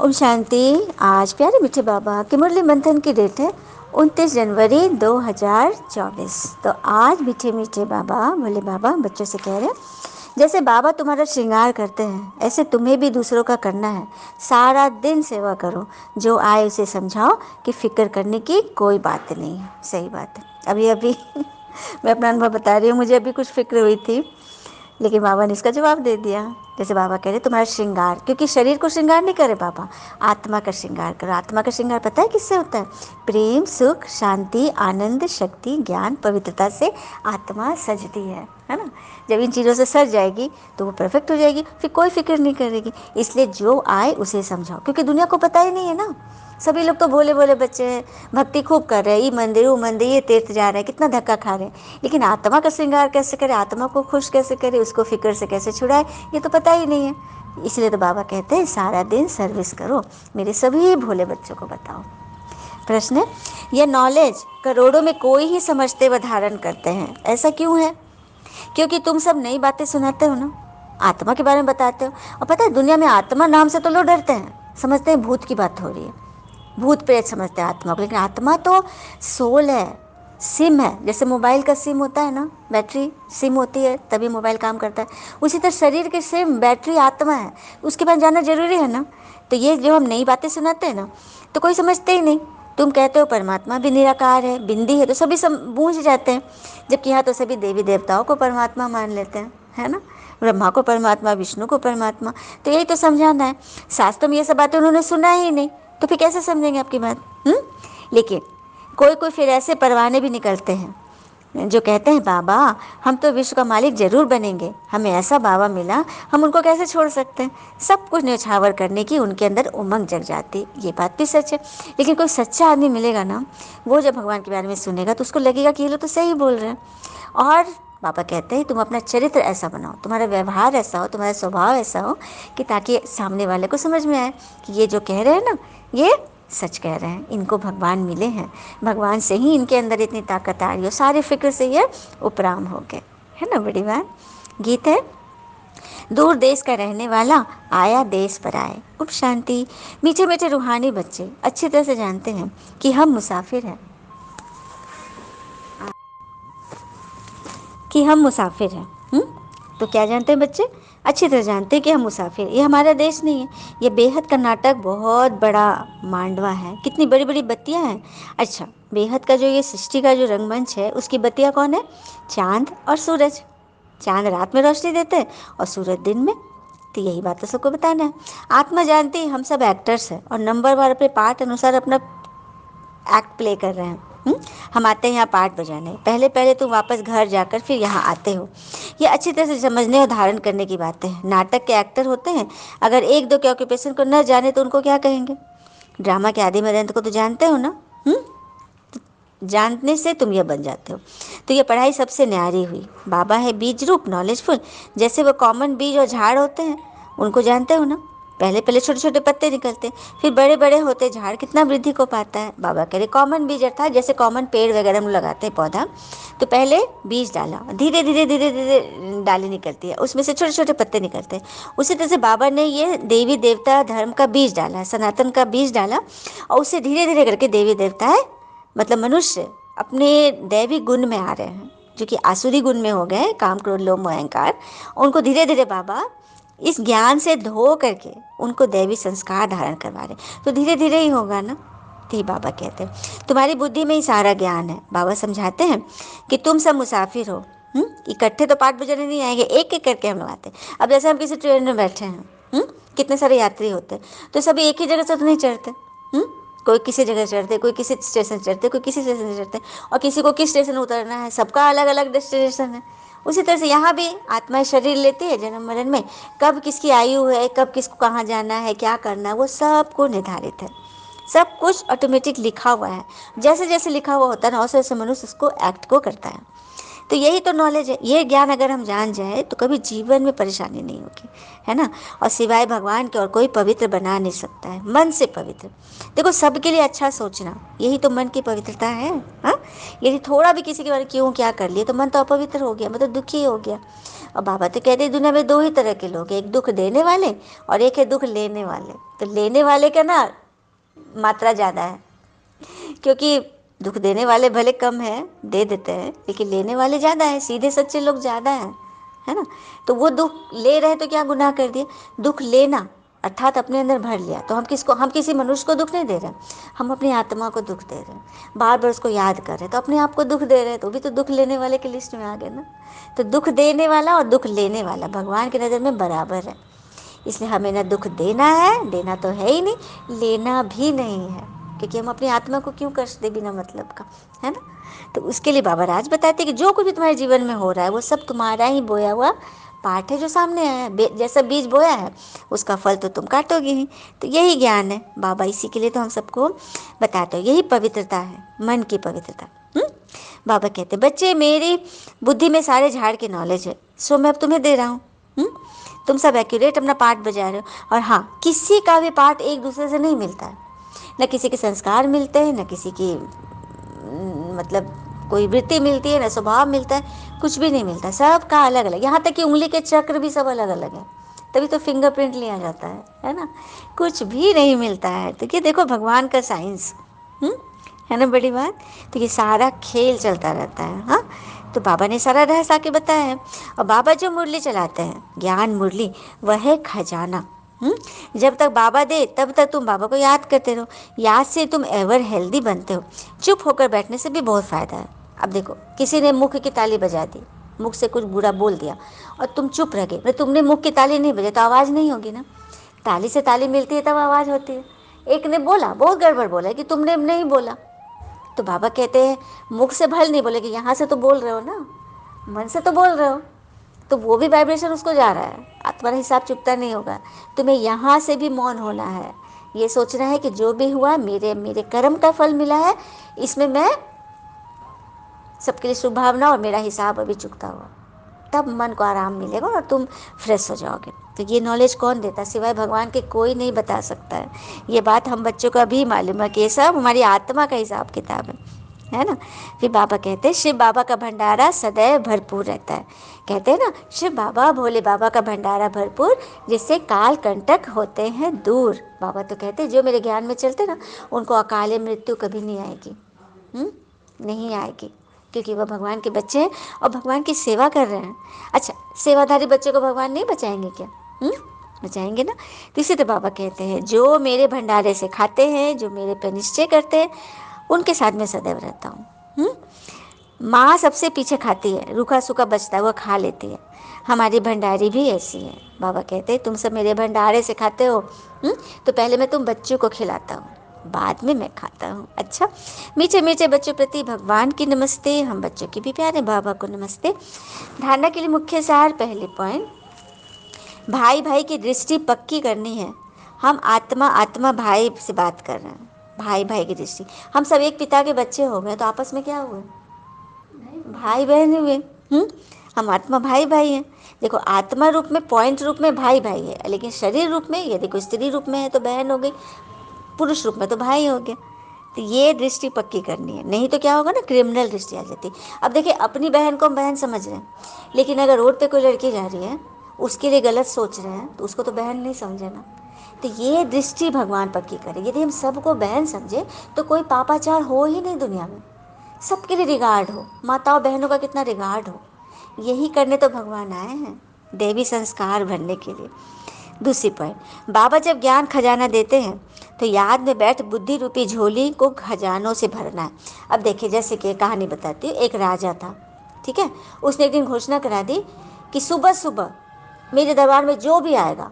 ओम शांति। आज प्यारे मीठे बाबा के मुरली मंथन की डेट है 29 जनवरी 2024। तो आज मीठे मीठे बाबा बोले बाबा बच्चों से कह रहे हैं, जैसे बाबा तुम्हारा श्रृंगार करते हैं ऐसे तुम्हें भी दूसरों का करना है। सारा दिन सेवा करो, जो आए उसे समझाओ कि फिक्र करने की कोई बात नहीं है। सही बात है। अभी अभी मैं अपना अनुभव बता रही हूँ, मुझे अभी कुछ फिक्र हुई थी, लेकिन बाबा ने इसका जवाब दे दिया। जैसे बाबा कह रहे तुम्हारा श्रृंगार, क्योंकि शरीर को श्रृंगार नहीं करे बाबा, आत्मा का श्रृंगार करो। आत्मा का श्रृंगार पता है किससे होता है? प्रेम, सुख, शांति, आनंद, शक्ति, ज्ञान, पवित्रता से आत्मा सजती है ना। जब इन चीज़ों से सज जाएगी तो वो परफेक्ट हो जाएगी, फिर कोई फिक्र नहीं करेगी। इसलिए जो आए उसे समझाओ, क्योंकि दुनिया को पता ही नहीं है ना। सभी लोग तो भोले भोले बच्चे हैं, भक्ति खूब कर रहे हैं, ये मंदिर वो मंदिर, ये तीर्थ जा रहे हैं, कितना धक्का खा रहे हैं, लेकिन आत्मा का श्रृंगार कैसे करे, आत्मा को खुश कैसे करे, उसको फिक्र से कैसे छुड़ाए, ये तो पता ही नहीं है। इसलिए तो बाबा कहते हैं सारा दिन सर्विस करो, मेरे सभी भोले बच्चों को बताओ। प्रश्न है, यह नॉलेज करोड़ों में कोई ही समझते व धारण करते हैं, ऐसा क्यों है? क्योंकि तुम सब नई बातें सुनाते हो ना, आत्मा के बारे में बताते हो। और पता है दुनिया में आत्मा नाम से तो लोग डरते हैं, समझते हैं भूत की बात हो रही है, भूत प्रेत समझते हैं आत्मा को, लेकिन आत्मा तो सोल है, सिम है। जैसे मोबाइल का सिम होता है ना, बैटरी सिम होती है तभी मोबाइल काम करता है, उसी तरह शरीर के सिम बैटरी आत्मा है, उसके पास जाना जरूरी है ना। तो ये जो हम नई बातें सुनाते हैं ना, तो कोई समझते ही नहीं। तुम कहते हो परमात्मा भी निराकार है, बिंदी है, तो सभी बूझ जाते हैं, जबकि यहाँ तो सभी देवी देवताओं को परमात्मा मान लेते हैं, है ना। ब्रह्मा को परमात्मा, विष्णु को परमात्मा। तो यही तो समझाना है। शास्त्र में ये सब बातें उन्होंने सुना ही नहीं, तो फिर कैसे समझेंगे आपकी बात? लेकिन कोई कोई फिर ऐसे परवाने भी निकलते हैं जो कहते हैं बाबा हम तो विश्व का मालिक जरूर बनेंगे, हमें ऐसा बाबा मिला, हम उनको कैसे छोड़ सकते हैं। सब कुछ न्यौछावर करने की उनके अंदर उमंग जग जाती, ये बात भी सच है। लेकिन कोई सच्चा आदमी मिलेगा ना, वो जब भगवान के बारे में सुनेगा तो उसको लगेगा कि ये लोग तो सही बोल रहे हैं। और बाबा कहते हैं तुम अपना चरित्र ऐसा बनाओ, तुम्हारा व्यवहार ऐसा हो, तुम्हारा स्वभाव ऐसा हो कि ताकि सामने वाले को समझ में आए कि ये जो कह रहे हैं ना, ये सच कह रहे हैं, इनको भगवान मिले हैं, भगवान से ही इनके अंदर इतनी ताकत आ रही हो, सारे फिक्र से ये उपराम हो गए, है ना। बड़ी बात। गीत है, दूर देश का रहने वाला आया देश पर आए। उप शांति। मीठे मीठे रूहानी बच्चे अच्छी तरह से जानते हैं कि हम मुसाफिर हैं, तो क्या जानते हैं बच्चे? अच्छी तरह जानते हैं कि हम मुसाफिर, ये हमारा देश नहीं है, ये बेहद का नाटक बहुत बड़ा मांडवा है, कितनी बड़ी बड़ी बत्तियां हैं। अच्छा, बेहद का जो ये सृष्टि का जो रंगमंच है, उसकी बत्तियां कौन है? चांद और सूरज। चांद रात में रोशनी देते हैं और सूरज दिन में। तो यही बात तो सबको बताना है। आत्मा जानती है हम सब एक्टर्स हैं और नंबर वार अपने पार्ट अनुसार अपना एक्ट प्ले कर रहे हैं। हम आते हैं यहाँ पार्ट बजाने, पहले पहले तुम वापस घर जाकर फिर यहाँ आते हो। ये अच्छी तरह से समझने और धारण करने की बातें हैं। नाटक के एक्टर होते हैं, अगर एक दो के ऑक्यूपेशन को न जाने तो उनको क्या कहेंगे? ड्रामा के आदि मदंत को तो जानते हो ना। जानने से तुम यह बन जाते हो। तो ये पढ़ाई सबसे न्यारी हुई। बाबा है बीज रूप, नॉलेजफुल। जैसे वो कॉमन बीज और झाड़ होते हैं, उनको जानते हो ना। पहले पहले छोटे छोटे पत्ते निकलते, फिर बड़े बड़े होते झाड़ कितना वृद्धि को पाता है। बाबा कह रहे कॉमन बीज अर्थात जैसे कॉमन पेड़ वगैरह हम लगाते हैं पौधा, तो पहले बीज डाला, धीरे धीरे धीरे धीरे डाली निकलती है, उसमें से छोटे छोटे पत्ते निकलते हैं। उसी तरह से बाबा ने ये देवी देवता धर्म का बीज डाला, सनातन का बीज डाला, और उससे धीरे धीरे करके देवी देवता है मतलब मनुष्य अपने दैवी गुण में आ रहे हैं, जो कि आसुरी गुण में हो गए, काम क्रोध लोभ मोह अहंकार। उनको धीरे धीरे बाबा इस ज्ञान से धो करके उनको दैवी संस्कार धारण करवा रहे। तो धीरे धीरे ही होगा ना। तो ही बाबा कहते हैं तुम्हारी बुद्धि में ही सारा ज्ञान है। बाबा समझाते हैं कि तुम सब मुसाफिर हो, इकट्ठे तो पाठ बजाने नहीं आएंगे, एक एक करके हम लोग आते हैं। अब जैसे हम किसी ट्रेन में बैठे हैं, कितने सारे यात्री होते हैं, तो सभी एक ही जगह से तो नहीं चढ़ते। कोई किसी जगह चढ़ते, कोई किसी स्टेशन चढ़ते, कोई किसी स्टेशन चढ़ते, और किसी को किस स्टेशन उतरना है, सबका अलग अलग डेस्टिनेशन है। उसी तरह से यहाँ भी आत्मा शरीर लेती है जन्म मरण में, कब किसकी आयु है, कब किसको कहाँ जाना है, क्या करना है, वो सब को निर्धारित है। सब कुछ ऑटोमेटिक लिखा हुआ है। जैसे जैसे लिखा हुआ होता है ना, वैसे वैसे मनुष्य उसको एक्ट को करता है। तो यही तो नॉलेज है। ये ज्ञान अगर हम जान जाए तो कभी जीवन में परेशानी नहीं होगी, है ना। और सिवाय भगवान के और कोई पवित्र बना नहीं सकता है, मन से पवित्र। देखो सबके लिए अच्छा सोचना, यही तो मन की पवित्रता है। हाँ, यदि थोड़ा भी किसी के बारे में क्यों क्या कर लिए तो मन तो अपवित्र हो गया, मतलब दुखी हो गया। और बाबा तो कहते हैं दुनिया में दो ही तरह के लोग हैं, एक दुख देने वाले और एक है दुख लेने वाले। तो लेने वाले का ना मात्रा ज़्यादा है, क्योंकि दुख देने वाले भले कम है, दे देते हैं, लेकिन लेने वाले ज़्यादा है, सीधे सच्चे लोग ज़्यादा हैं, है ना। तो वो दुख ले रहे तो क्या गुनाह कर दिया। दुख लेना अर्थात अपने अंदर भर लिया, तो हम किसी मनुष्य को दुख नहीं दे रहे, हम अपनी आत्मा को दुख दे रहे हैं, बार बार उसको याद कर रहे हैं, तो अपने आप को दुख दे रहे हैं, तो भी तो दुख लेने वाले की लिस्ट में आ गए ना। तो दुख देने वाला और दुख लेने वाला भगवान की नज़र में बराबर है, इसलिए हमें ना दुख देना है, देना तो है ही नहीं, लेना भी नहीं है, क्योंकि हम अपनी आत्मा को क्यों कष्ट दे बिना मतलब का, है ना। तो उसके लिए बाबा राज बताते हैं कि जो कुछ भी तुम्हारे जीवन में हो रहा है वो सब तुम्हारा ही बोया हुआ पाठ है जो सामने आया है, जैसा बीज बोया है उसका फल तो तुम काटोगे ही। तो यही ज्ञान है बाबा, इसी के लिए तो हम सबको बताते हो, यही पवित्रता है, मन की पवित्रता। बाबा कहते बच्चे मेरी बुद्धि में सारे झाड़ की नॉलेज है, सो मैं अब तुम्हें दे रहा हूँ। तुम सब एक्यूरेट अपना पाठ बजा रहे हो, और हाँ किसी का भी पाठ एक दूसरे से नहीं मिलता है, न किसी के संस्कार मिलते हैं, न किसी की मतलब कोई वृत्ति मिलती है, न स्वभाव मिलता है, कुछ भी नहीं मिलता, सबका अलग अलग, यहाँ तक कि उंगली के चक्र भी सब अलग अलग है, तभी तो फिंगरप्रिंट लिया जाता है ना। कुछ भी नहीं मिलता है, तो ये देखो भगवान का साइंस है ना, बड़ी बात। तो ये सारा खेल चलता रहता है। हाँ, तो बाबा ने सारा रहस्य आके बताया है। और बाबा जो मुरली चलाते हैं, ज्ञान मुरली, वह है खजाना। जब तक बाबा दे तब तक तुम बाबा को याद करते रहो, याद से तुम एवर हेल्दी बनते हो। चुप होकर बैठने से भी बहुत फ़ायदा है। अब देखो किसी ने मुख की ताली बजा दी, मुख से कुछ बुरा बोल दिया और तुम चुप रह गए, तुमने मुख की ताली नहीं बजाई तो आवाज़ नहीं होगी ना, ताली से ताली मिलती है तब आवाज़ होती है। एक ने बोला, बहुत गड़बड़ बोला कि तुमने नहीं बोला, तो बाबा कहते हैं मुख से भल नहीं बोले कि यहाँ से तो बोल रहे हो ना, मन से तो बोल रहे हो, तो वो भी वाइब्रेशन उसको जा रहा है, तुम्हारा हिसाब चुकता नहीं होगा। तुम्हें यहाँ से भी मौन होना है, ये सोचना है कि जो भी हुआ मेरे मेरे कर्म का फल मिला है, इसमें मैं सबके लिए शुभ भावना और मेरा हिसाब अभी चुकता हुआ, तब मन को आराम मिलेगा और तुम फ्रेश हो जाओगे। तो ये नॉलेज कौन देता, सिवाय भगवान के कोई नहीं बता सकता है। ये बात हम बच्चों को भी मालूम है कि ये सब हमारी आत्मा का हिसाब किताब है ना। फिर बाबा कहते हैं शिव बाबा का भंडारा सदैव भरपूर रहता है। कहते हैं ना शिव बाबा भोले बाबा का भंडारा भरपूर, जिससे काल कंटक होते हैं दूर। बाबा तो कहते हैं जो मेरे ज्ञान में चलते ना उनको अकाले मृत्यु कभी नहीं आएगी, नहीं आएगी, क्योंकि वह भगवान के बच्चे हैं और भगवान की सेवा कर रहे हैं। अच्छा, सेवाधारी बच्चे को भगवान नहीं बचाएंगे क्या? बचाएंगे ना। तो इसी तो बाबा कहते हैं जो मेरे भंडारे से खाते हैं, जो मेरे पर निश्चय करते हैं, उनके साथ में सदैव रहता हूँ। माँ सबसे पीछे खाती है, रूखा सूखा बचता है वो खा लेती है, हमारी भंडारी भी ऐसी है। बाबा कहते हैं तुम सब मेरे भंडारे से खाते हो, तो पहले मैं तुम बच्चों को खिलाता हूँ, बाद में मैं खाता हूँ। अच्छा, मीठे मीठे बच्चों प्रति भगवान की नमस्ते, हम बच्चों की भी प्यारे बाबा को नमस्ते। धारणा के लिए मुख्य सार, पहले पॉइंट, भाई भाई की दृष्टि पक्की करनी है। हम आत्मा आत्मा भाई से बात कर रहे हैं, भाई भाई की दृष्टि, हम सब एक पिता के बच्चे हो गए तो आपस में क्या हुए, भाई बहन हुए। हम आत्मा भाई भाई हैं। देखो आत्मा रूप में, पॉइंट रूप में भाई भाई है, लेकिन शरीर रूप में यदि कोई स्त्री रूप में है तो बहन हो गई, पुरुष रूप में तो भाई हो गया। तो ये दृष्टि पक्की करनी है, नहीं तो क्या होगा ना, क्रिमिनल दृष्टि आ जाती। अब देखिए अपनी बहन को हम बहन समझ रहे हैं, लेकिन अगर रोड पे कोई लड़की जा रही है उसके लिए गलत सोच रहे हैं तो उसको तो बहन नहीं समझे ना। तो ये दृष्टि भगवान पक्की करे। यदि हम सबको बहन समझे तो कोई पापाचार हो ही नहीं दुनिया में, सबके लिए रिगार्ड हो, माताओं बहनों का कितना रिगार्ड हो। यही करने तो भगवान आए हैं, देवी संस्कार भरने के लिए। दूसरी पॉइंट, बाबा जब ज्ञान खजाना देते हैं तो याद में बैठ बुद्धि रूपी झोली को खजानों से भरना है। अब देखिए जैसे कि कहानी बताती हूँ, एक राजा था, ठीक है, उसने एक दिन घोषणा करा दी कि सुबह सुबह मेरे दरबार में जो भी आएगा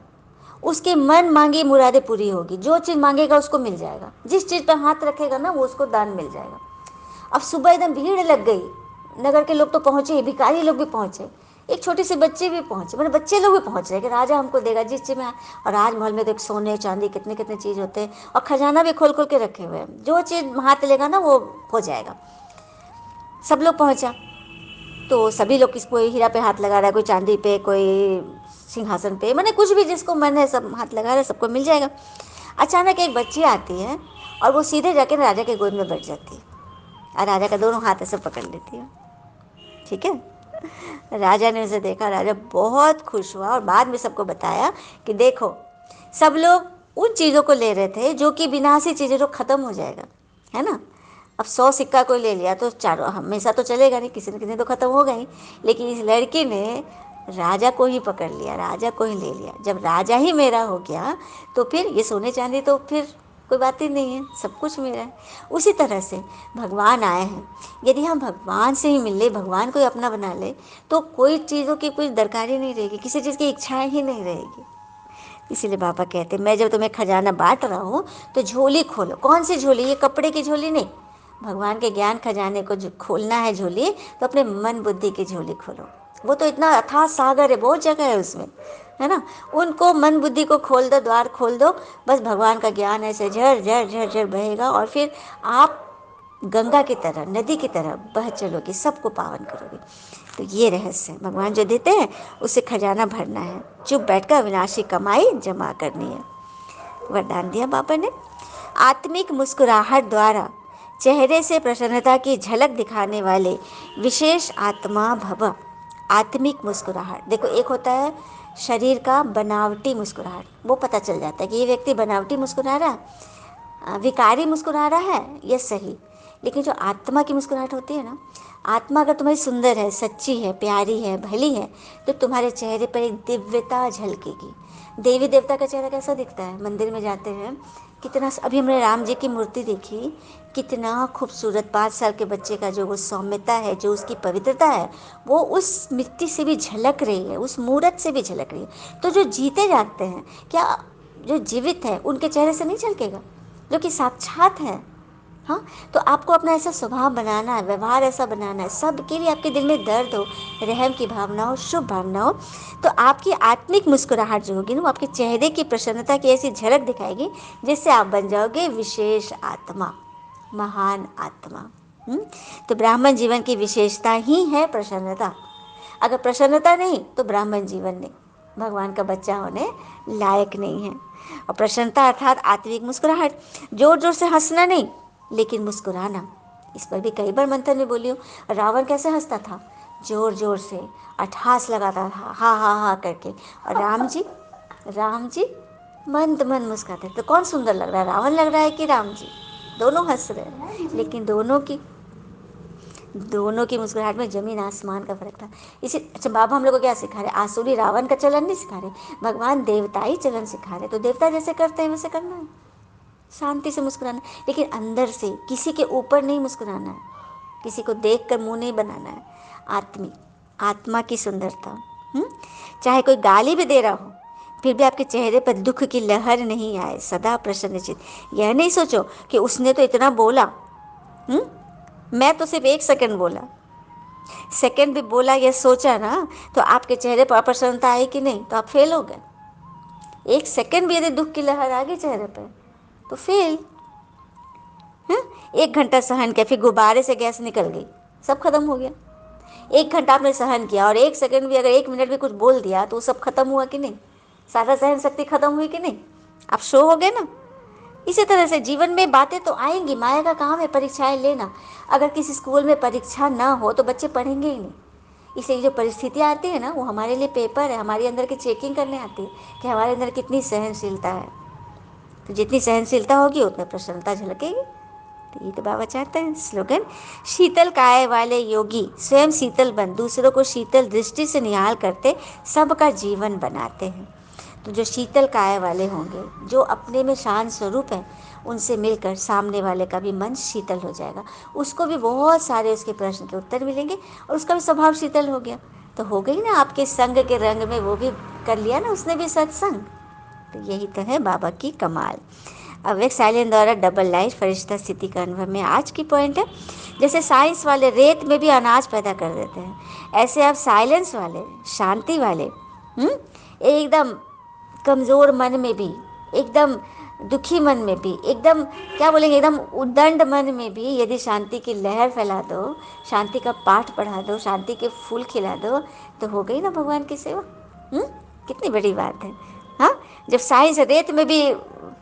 उसके मन मांगी मुरादें पूरी होगी, जो चीज़ मांगेगा उसको मिल जाएगा, जिस चीज़ पर हाथ रखेगा ना वो उसको दान मिल जाएगा। अब सुबह एकदम भीड़ लग गई, नगर के लोग तो पहुँचे, भिखारी लोग भी पहुँचे, एक छोटे से बच्चे भी पहुँचे, मतलब बच्चे लोग भी पहुँच रहे कि राजा हमको देगा जिस चीज़ में। और राजमहल में तो सोने चांदी कितने कितने चीज़ होते हैं, और खजाना भी खोल खोल के रखे हुए हैं, जो चीज़ हाथ लेगा ना वो हो जाएगा। सब लोग पहुँचा तो सभी लोग किसको हीरा पे हाथ लगा रहा है, कोई चांदी पे, कोई सिंहासन पे, मैंने कुछ भी जिसको मन है सब हाथ लगा रहा है, सबको मिल जाएगा। अचानक एक बच्ची आती है और वो सीधे जाके राजा के गोद में बैठ जाती है और राजा का दोनों हाथ ऐसे पकड़ लेती है, ठीक है। राजा ने उसे देखा, राजा बहुत खुश हुआ और बाद में सबको बताया कि देखो, सब लोग उन चीज़ों को ले रहे थे जो कि विनाशी चीज़ें, जो ख़त्म हो जाएगा, है ना। अब 100 सिक्का कोई ले लिया तो चारों हमेशा तो चलेगा नहीं, किसी न किसी तो ख़त्म होगा ही। लेकिन इस लड़की ने राजा को ही पकड़ लिया, राजा को ही ले लिया। जब राजा ही मेरा हो गया तो फिर ये सोने चांदी तो फिर कोई बात ही नहीं है, सब कुछ मेरा है। उसी तरह से भगवान आए हैं, यदि हम भगवान से ही मिल ले, भगवान को ही अपना बना ले, तो कोई चीज़ों की कोई दरकार ही नहीं रहेगी, किसी चीज़ की इच्छाएं ही नहीं रहेगी। इसीलिए बाबा कहते मैं जब तुम्हें खजाना बांट रहा हूँ तो झोली खोलो। कौन सी झोली? ये कपड़े की झोली नहीं, भगवान के ज्ञान खजाने को जो खोलना है झोली, तो अपने मन बुद्धि की झोली खोलो। वो तो इतना अथाह सागर है, बहुत जगह है उसमें, है ना। उनको मन बुद्धि को खोल दो, द्वार खोल दो, बस भगवान का ज्ञान ऐसे झर झर झर झर बहेगा और फिर आप गंगा की तरह, नदी की तरह बह चलोगे, सबको पावन करोगे। तो ये रहस्य भगवान जो देते हैं, उससे खजाना भरना है, चुप बैठकर विनाशी कमाई जमा करनी है। वरदान दिया बाबा ने। आत्मिक मुस्कुराहट द्वारा चेहरे से प्रसन्नता की झलक दिखाने वाले विशेष आत्मा भव। आत्मिक मुस्कुराहट, देखो एक होता है शरीर का बनावटी मुस्कुराहट, वो पता चल जाता है कि ये व्यक्ति बनावटी मुस्कुरा रहा है, विकारी मुस्कुरा रहा है, ये सही। लेकिन जो आत्मा की मुस्कुराहट होती है ना, आत्मा अगर तुम्हारी सुंदर है, सच्ची है, प्यारी है, भली है, तो तुम्हारे चेहरे पर एक दिव्यता झलकेगी। देवी देवता का चेहरा कैसा दिखता है? मंदिर में जाते हैं, कितना, अभी हमने राम जी की मूर्ति देखी, कितना खूबसूरत, 5 साल के बच्चे का जो वो सौम्यता है, जो उसकी पवित्रता है, वो उस मिट्टी से भी झलक रही है, उस मूर्त से भी झलक रही है। तो जो जीते जागते हैं, क्या जो जीवित है उनके चेहरे से नहीं झलकेगा, जो कि साक्षात है। हाँ, तो आपको अपना ऐसा स्वभाव बनाना है, व्यवहार ऐसा बनाना है, सबके लिए आपके दिल में दर्द हो, रहम की भावना हो, शुभ भावना हो, तो आपकी आत्मिक मुस्कुराहट जो होगी ना, वो आपके चेहरे की प्रसन्नता की ऐसी झलक दिखाएगी, जिससे आप बन जाओगे विशेष आत्मा, महान आत्मा। तो ब्राह्मण जीवन की विशेषता ही है प्रसन्नता। अगर प्रसन्नता नहीं तो ब्राह्मण जीवन नहीं, भगवान का बच्चा होने लायक नहीं है। और प्रसन्नता अर्थात आत्मिक मुस्कुराहट, जोर जोर से हंसना नहीं, लेकिन मुस्कुराना। इस पर भी कई बार मंथन में बोली हूँ। रावण कैसे हंसता था? जोर जोर से अट्ठास लगाता था, हा हा हा करके। और राम जी मंद मंद मुस्कुराते। तो कौन सुंदर लग रहा है, रावण लग रहा है कि राम जी? दोनों हंस रहे हैं, लेकिन दोनों की मुस्कुराहट में जमीन आसमान का फर्क था। इसी अच्छा, बाबा हम लोग को क्या सिखा रहे? आसुरी रावण का चलन नहीं सिखा रहे, भगवान देवताई चलन सिखा रहे। तो देवता जैसे करते हैं वैसे करना है, शांति से मुस्कुराना, लेकिन अंदर से, किसी के ऊपर नहीं मुस्कुराना है, किसी को देखकर मुंह नहीं बनाना है। आत्मा की सुंदरता। चाहे कोई गाली भी दे रहा हो, फिर भी आपके चेहरे पर दुख की लहर नहीं आए, सदा प्रसन्नचित। यह नहीं सोचो कि उसने तो इतना बोला, मैं तो सिर्फ 1 सेकंड बोला, सेकंड भी बोला, यह सोचा ना, तो आपके चेहरे पर अप्रसन्नता आई कि नहीं, तो आप फेल हो गए। 1 सेकंड भी यदि दुख की लहर आ गई चेहरे पर, तो फेल। 1 घंटा सहन किया, फिर गुब्बारे से गैस निकल गई, सब खत्म हो गया। 1 घंटा आपने सहन किया और 1 सेकंड भी, अगर 1 मिनट भी कुछ बोल दिया, तो सब खत्म हुआ कि नहीं? सारा सहन शक्ति खत्म हुई कि नहीं? आप शो हो गए ना। इसी तरह से जीवन में बातें तो आएंगी, माया का काम है परीक्षाएं लेना। अगर किसी स्कूल में परीक्षा ना हो तो बच्चे पढ़ेंगे ही नहीं। इसलिए जो परिस्थितियाँ आती है ना, वो हमारे लिए पेपर है, हमारे अंदर की चेकिंग करने आती है कि हमारे अंदर कितनी सहनशीलता है। तो जितनी सहनशीलता होगी उतनी प्रसन्नता झलकेगी। तो ये तो बाबा चाहते हैं। स्लोगन, शीतल काय वाले योगी स्वयं शीतल बन, दूसरों को शीतल दृष्टि से निहाल करते सबका जीवन बनाते हैं। तो जो शीतल काय वाले होंगे, जो अपने में शांत स्वरूप है, उनसे मिलकर सामने वाले का भी मन शीतल हो जाएगा, उसको भी बहुत सारे उसके प्रश्न के उत्तर मिलेंगे और उसका भी स्वभाव शीतल हो गया। तो हो गई ना आपके संग के रंग में, वो भी कर लिया ना उसने भी सत्संग। तो यही तो है बाबा की कमाल। अब एक साइलेंस द्वारा डबल लाइफ फरिश्ता स्थिति का अनुभव में आज की पॉइंट है, जैसे साइंस वाले रेत में भी अनाज पैदा कर देते हैं, ऐसे आप साइलेंस वाले, शांति वाले, एकदम कमज़ोर मन में भी, एकदम दुखी मन में भी, एकदम क्या बोलेंगे, एकदम उद्दंड मन में भी यदि शांति की लहर फैला दो, शांति का पाठ पढ़ा दो, शांति के फूल खिला दो, तो हो गई ना भगवान की सेवा। कितनी बड़ी बात है। हाँ, जब साइंस रेत में भी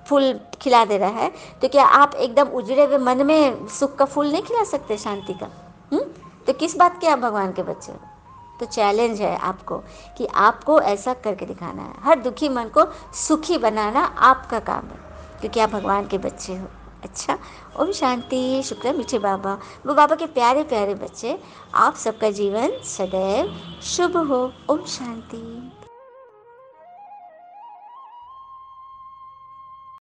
फूल खिला दे रहा है, तो क्या आप एकदम उजड़े हुए मन में सुख का फूल नहीं खिला सकते, शांति का? तो किस बात के आप भगवान के बच्चे हो? तो चैलेंज है आपको कि आपको ऐसा करके दिखाना है। हर दुखी मन को सुखी बनाना आपका काम है, क्योंकि आप भगवान के बच्चे हो। अच्छा, ओम शांति। शुक्र है मीठे बाबा, वो बाबा के प्यारे प्यारे बच्चे, आप सबका जीवन सदैव शुभ हो। ओम शांति।